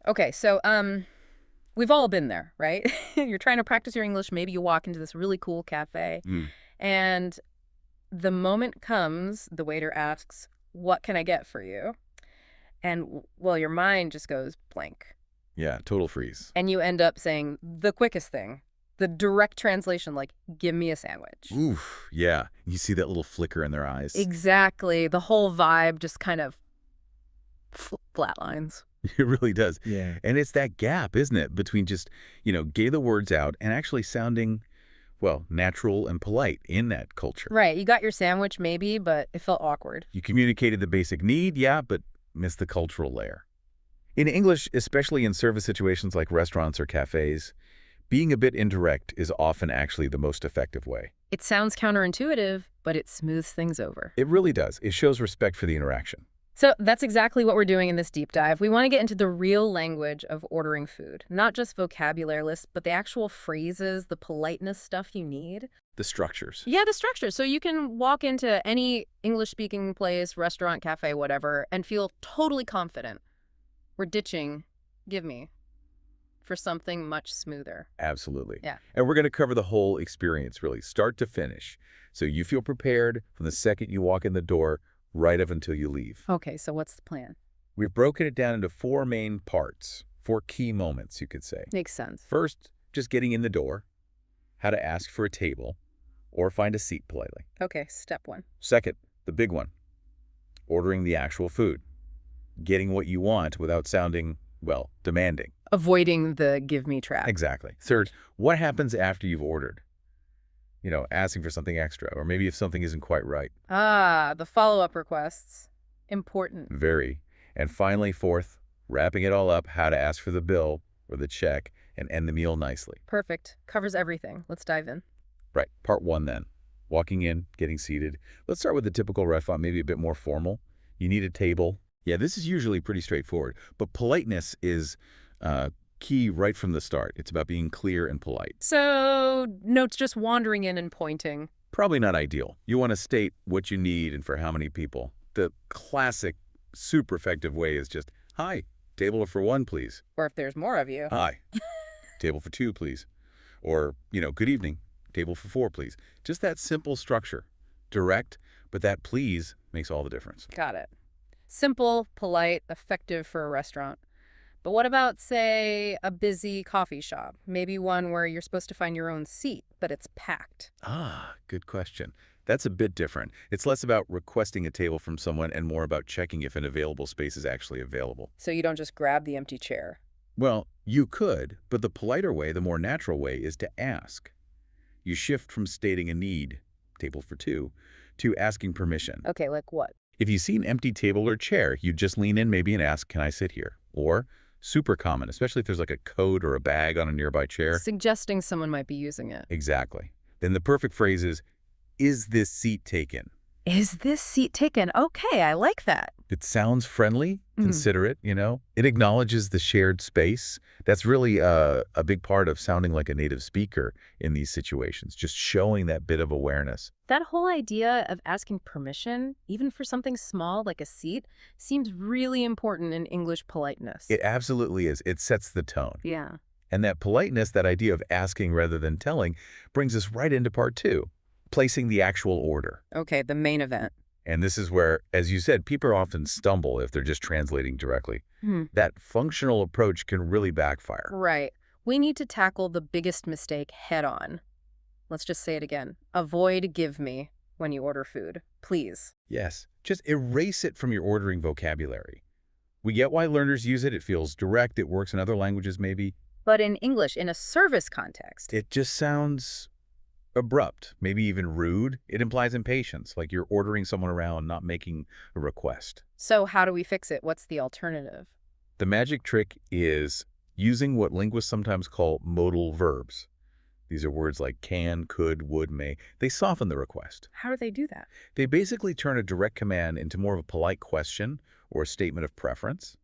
Okay, so we've all been there, right? You're trying to practice your English. Maybe you walk into this really cool cafe, Mm. and the moment comes, the waiter asks, "What can I get for you?" And well, your mind just goes blank. Yeah, total freeze. And you end up saying the quickest thing, the direct translation, like, "Give me a sandwich." Oof, yeah. You see that little flicker in their eyes? Exactly. The whole vibe just kind of flatlines. It really does. Yeah. And it's that gap, isn't it, between just, get the words out and actually sounding, well, natural and polite in that culture. Right. You got your sandwich, maybe, but it felt awkward. You communicated the basic need, yeah, but missed the cultural layer. In English, especially in service situations like restaurants or cafes, being a bit indirect is often actually the most effective way. It sounds counterintuitive, but it smooths things over. It really does. It shows respect for the interaction. So that's exactly what we're doing in this deep dive. We want to get into the real language of ordering food, not just vocabulary lists, but the actual phrases, the politeness stuff you need. The structures. Yeah, the structure. So you can walk into any English-speaking place, restaurant, cafe, whatever, and feel totally confident. We're ditching "give me" for something much smoother. Absolutely. Yeah. And we're going to cover the whole experience, really, start to finish. So you feel prepared from the second you walk in the door right up until you leave. Okay, so what's the plan? We've broken it down into four main parts, four key moments, you could say. Makes sense. First, just getting in the door, how to ask for a table or find a seat politely. Okay, step one. Second, the big one, ordering the actual food, getting what you want without sounding, well, demanding. Avoiding the "give me" trap. Exactly. Third, what happens after you've ordered? Asking for something extra, or maybe if something isn't quite right. Ah, the follow-up requests. Important. Very. And finally, fourth, wrapping it all up, how to ask for the bill or the check and end the meal nicely. Perfect. Covers everything. Let's dive in. Right. Part one then. Walking in, getting seated. Let's start with the typical restaurant, maybe a bit more formal. You need a table. Yeah, this is usually pretty straightforward, but politeness is key right from the start. It's about being clear and polite. So, notes just wandering in and pointing. Probably not ideal. You want to state what you need and for how many people. The classic, super effective way is just, "Hi, table for one, please." Or if there's more of you. "Hi, table for two, please." Or, "Good evening, table for four, please." Just that simple structure. Direct, but that please makes all the difference. Got it. Simple, polite, effective for a restaurant. But what about, say, a busy coffee shop? Maybe one where you're supposed to find your own seat, but it's packed. Ah, good question. That's a bit different. It's less about requesting a table from someone and more about checking if an available space is actually available. So you don't just grab the empty chair. Well, you could, but the politer way, the more natural way, is to ask. You shift from stating a need, table for two, to asking permission. Okay, like what? If you see an empty table or chair, you just lean in maybe and ask, "Can I sit here?" Or, super common, especially if there's like a coat or a bag on a nearby chair. Suggesting someone might be using it. Exactly. Then the perfect phrase is this seat taken? Is this seat taken? Okay, I like that. It sounds friendly, considerate. It acknowledges the shared space. That's really a big part of sounding like a native speaker in these situations, just showing that bit of awareness. That whole idea of asking permission, even for something small like a seat, seems really important in English politeness. It absolutely is. It sets the tone. Yeah. And that politeness, that idea of asking rather than telling, brings us right into part two, placing the actual order. Okay, the main event. And this is where, as you said, people often stumble if they're just translating directly. That functional approach can really backfire. Right. We need to tackle the biggest mistake head on. Let's just say it again. Avoid "give me" when you order food. Please. Yes, just erase it from your ordering vocabulary. We get why learners use it. It feels direct. It works in other languages maybe. But in English, in a service context. It just sounds abrupt, maybe even rude. It implies impatience, like you're ordering someone around, not making a request. So how do we fix it? What's the alternative? The magic trick is using what linguists sometimes call modal verbs. These are words like can, could, would, may. They soften the request. How do they do that? They basically turn a direct command into more of a polite question or a statement of preference.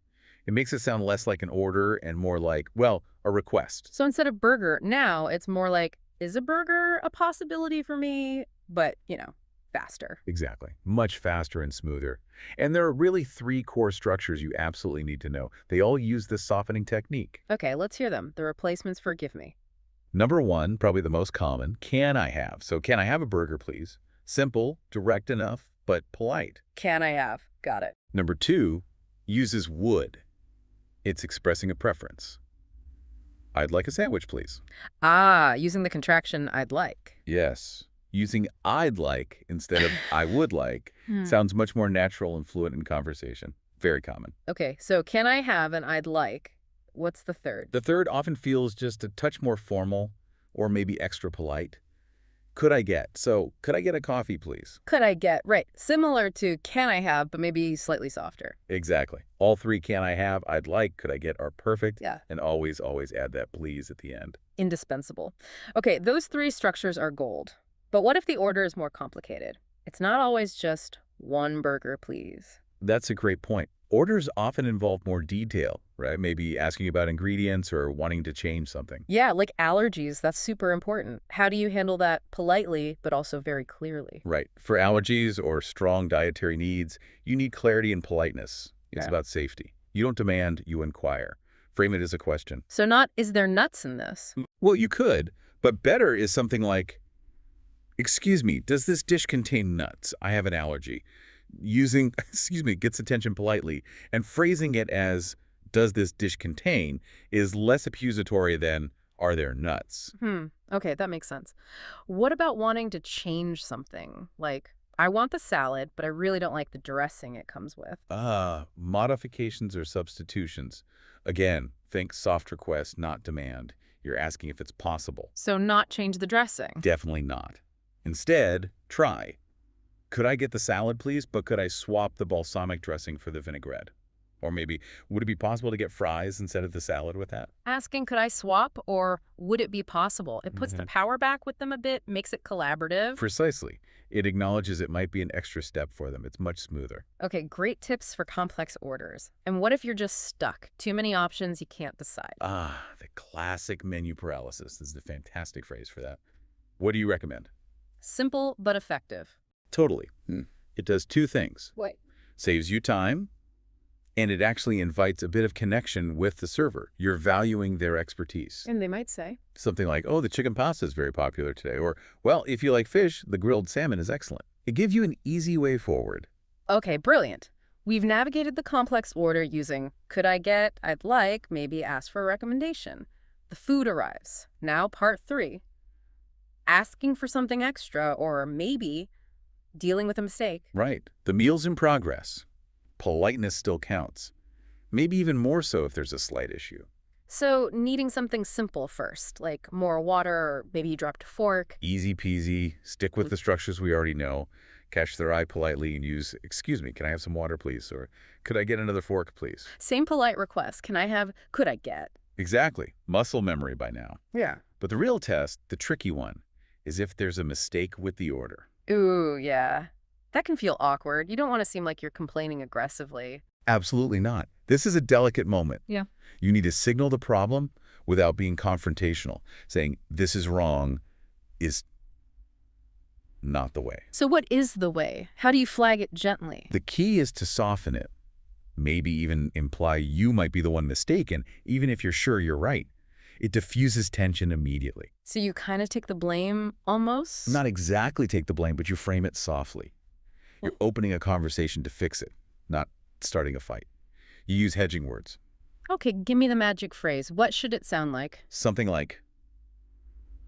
It makes it sound less like an order and more like, well, a request. So instead of burger, now it's more like, is a burger a possibility for me? But, faster. Exactly. Much faster and smoother. And there are really three core structures you absolutely need to know. They all use this softening technique. Okay, let's hear them. The replacements for give me. Number one, probably the most common, can I have? So can I have a burger, please? Simple, direct enough, but polite. Can I have? Got it. Number two, uses would. It's expressing a preference. I'd like a sandwich, please. Ah, using the contraction I'd like. Yes. Using I'd like instead of I would like sounds much more natural and fluent in conversation. Very common. Okay, so can I have and I'd like. What's the third? The third often feels just a touch more formal or maybe extra polite. Could I get? So, could I get a coffee, please? Could I get? Right. Similar to can I have, but maybe slightly softer. Exactly. All three can I have, I'd like, could I get are perfect. Yeah. And always, always add that please at the end. Indispensable. Okay, those three structures are gold. But what if the order is more complicated? It's not always just one burger, please. That's a great point. Orders often involve more detail, right? Maybe asking about ingredients or wanting to change something. Yeah, like allergies, that's super important. How do you handle that politely, but also very clearly? Right. For allergies or strong dietary needs, you need clarity and politeness. It's Yeah. about safety. You don't demand, you inquire. Frame it as a question. So not, is there nuts in this? Well, you could, but better is something like, excuse me, does this dish contain nuts? I have an allergy. Using, excuse me, gets attention politely, and phrasing it as, does this dish contain, is less accusatory than, are there nuts? Okay, that makes sense. What about wanting to change something? Like, I want the salad, but I really don't like the dressing it comes with. Modifications or substitutions. Again, think soft request, not demand. You're asking if it's possible. So not change the dressing. Definitely not. Instead, try. Could I get the salad, please, but could I swap the balsamic dressing for the vinaigrette? Or maybe, would it be possible to get fries instead of the salad with that? Asking, could I swap, or would it be possible? It puts the power back with them a bit, makes it collaborative. Precisely. It acknowledges it might be an extra step for them. It's much smoother. Okay, great tips for complex orders. And what if you're just stuck? Too many options, you can't decide. The classic menu paralysis. This is a fantastic phrase for that. What do you recommend? Simple but effective. Totally. It does two things. What? Saves you time, and it actually invites a bit of connection with the server. You're valuing their expertise. And they might say, Something like, oh, the chicken pasta is very popular today. Or, well, if you like fish, the grilled salmon is excellent. It gives you an easy way forward. okay, brilliant. We've navigated the complex order using could I get, I'd like, maybe ask for a recommendation. The food arrives. Now part 3. Asking for something extra, or maybe dealing with a mistake. Right. The meal's in progress. Politeness still counts. Maybe even more so if there's a slight issue. So needing something simple first, like more water, or maybe you dropped a fork. Easy peasy. Stick with the structures we already know. Catch their eye politely and use, excuse me, can I have some water, please? Or could I get another fork, please? Same polite request. Can I have, could I get? Exactly. Muscle memory by now. Yeah. But the real test, the tricky one, is if there's a mistake with the order. Ooh, yeah. That can feel awkward. You don't want to seem like you're complaining aggressively. Absolutely not. This is a delicate moment. Yeah. You need to signal the problem without being confrontational. Saying, this is wrong is not the way. So what is the way? How do you flag it gently? The key is to soften it. Maybe even imply you might be the one mistaken, even if you're sure you're right. It diffuses tension immediately. So you kind of take the blame, almost? Not exactly take the blame, but you frame it softly. You're opening a conversation to fix it, not starting a fight. You use hedging words. Okay, give me the magic phrase. What should it sound like? Something like,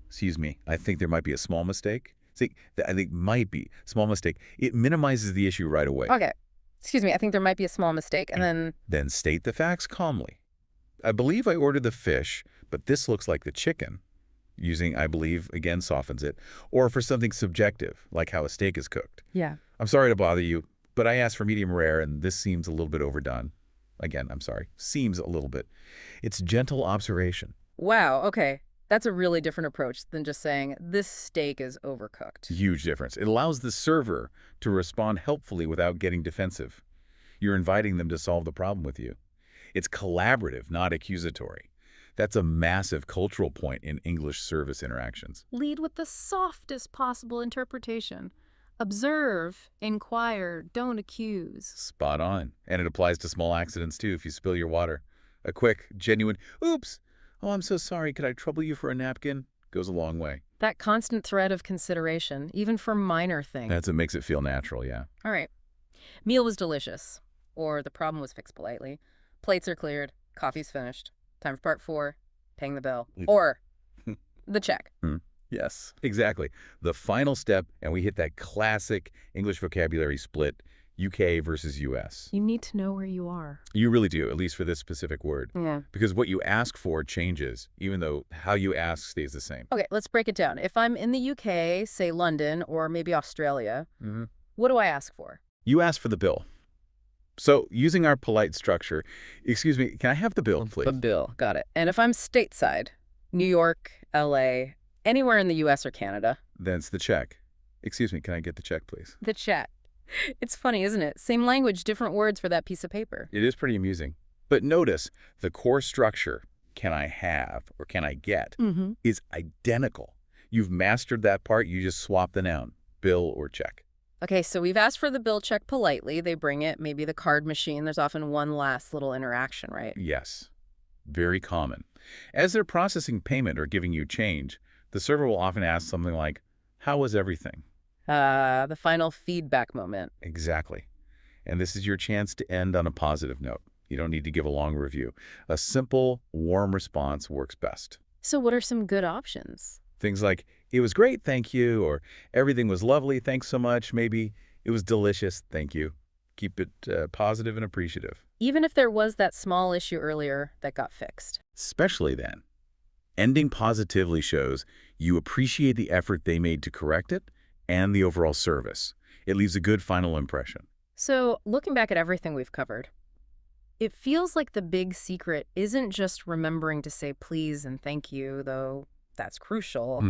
excuse me, I think there might be a small mistake. See, I think might be small mistake. It minimizes the issue right away. Okay. Excuse me, I think there might be a small mistake. And then... Then state the facts calmly. I believe I ordered the fish, but this looks like the chicken. Using I believe, again, softens it. Or for something subjective, like how a steak is cooked. Yeah. I'm sorry to bother you, but I asked for medium rare, and this seems a little bit overdone. Again, I'm sorry. Seems a little bit. It's gentle observation. Wow, okay. That's a really different approach than just saying, this steak is overcooked. Huge difference. It allows the server to respond helpfully without getting defensive. You're inviting them to solve the problem with you. It's collaborative, not accusatory. That's a massive cultural point in English service interactions. Lead with the softest possible interpretation. Observe, inquire, don't accuse. Spot on. And it applies to small accidents, too, if you spill your water. A quick, genuine, oops, oh, I'm so sorry, could I trouble you for a napkin? Goes a long way. That constant thread of consideration, even for minor things. That's what makes it feel natural, yeah. All right. Meal was delicious. Or the problem was fixed politely. Plates are cleared. Coffee's finished. Time for part 4, paying the bill. Or the check. Yes, exactly. The final step, and we hit that classic English vocabulary split, UK versus US. You need to know where you are. You really do, at least for this specific word. Yeah. Because what you ask for changes, even though how you ask stays the same. Okay, let's break it down. If I'm in the UK, say London, or maybe Australia, what do I ask for? You ask for the bill. So, using our polite structure, excuse me, can I have the bill, please? The bill. Got it. And if I'm stateside, New York, LA, anywhere in the US or Canada, That's the check. Excuse me, can I get the check, please? the check. It's funny, isn't it? Same language, different words for that piece of paper. It is pretty amusing. But notice, the core structure, can I have or can I get, is identical. You've mastered that part, you just swap the noun, bill or check. Okay, so we've asked for the bill check politely. They bring it, maybe the card machine. There's often one last little interaction, right? Yes, very common. As they're processing payment or giving you change, the server will often ask something like, how was everything? The final feedback moment. Exactly. And this is your chance to end on a positive note. You don't need to give a long review. A simple, warm response works best. So what are some good options? Things like, it was great, thank you, or everything was lovely, thanks so much, maybe it was delicious, thank you. Keep it positive and appreciative. Even if there was that small issue earlier that got fixed. Especially then. Ending positively shows you appreciate the effort they made to correct it and the overall service. It leaves a good final impression. So looking back at everything we've covered, it feels like the big secret isn't just remembering to say please and thank you, though that's crucial.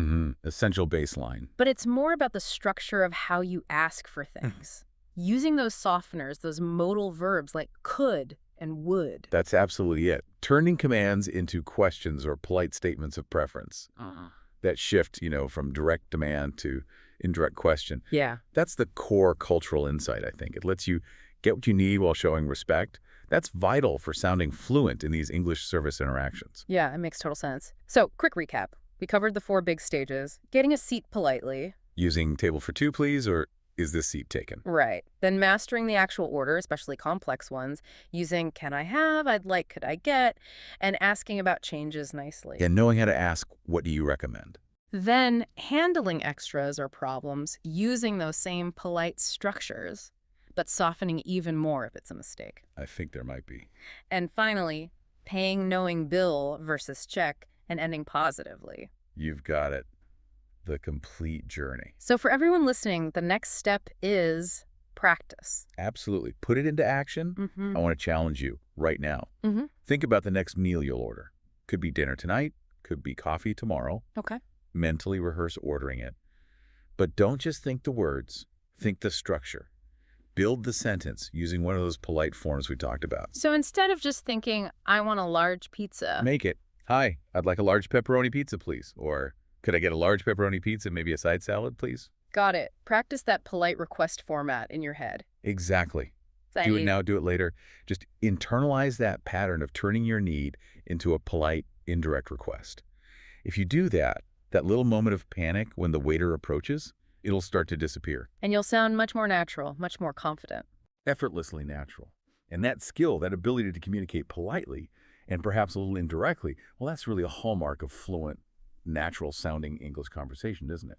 Essential baseline. But it's more about the structure of how you ask for things. Using those softeners, those modal verbs like could and would. That's absolutely it. Turning commands into questions or polite statements of preference. That shift, from direct demand to indirect question. Yeah. That's the core cultural insight, I think. It lets you get what you need while showing respect. That's vital for sounding fluent in these English service interactions. Yeah, it makes total sense. So, quick recap. We covered the 4 big stages. Getting a seat politely. Using table for 2, please, or is this seat taken? Right. Then mastering the actual order, especially complex ones, using can I have, I'd like, could I get, and asking about changes nicely. And knowing how to ask, what do you recommend? Then handling extras or problems using those same polite structures, but softening even more if it's a mistake. I think there might be. And finally, paying knowing bill versus check and ending positively. You've got it. The complete journey. So for everyone listening, the next step is practice. Absolutely. Put it into action. I want to challenge you right now. Think about the next meal you'll order. Could be dinner tonight, could be coffee tomorrow. Okay. Mentally rehearse ordering it. But don't just think the words, think the structure. Build the sentence using one of those polite forms we talked about. So instead of just thinking, I want a large pizza. Make it, hi, I'd like a large pepperoni pizza, please. Or, could I get a large pepperoni pizza, maybe a side salad, please? Got it. Practice that polite request format in your head. Exactly. Do it now, do it later. Just internalize that pattern of turning your need into a polite, indirect request. If you do that, that little moment of panic when the waiter approaches, it'll start to disappear. And you'll sound much more natural, much more confident. Effortlessly natural. And that skill, that ability to communicate politely and perhaps a little indirectly, well, that's really a hallmark of fluent, natural-sounding English conversation, isn't it?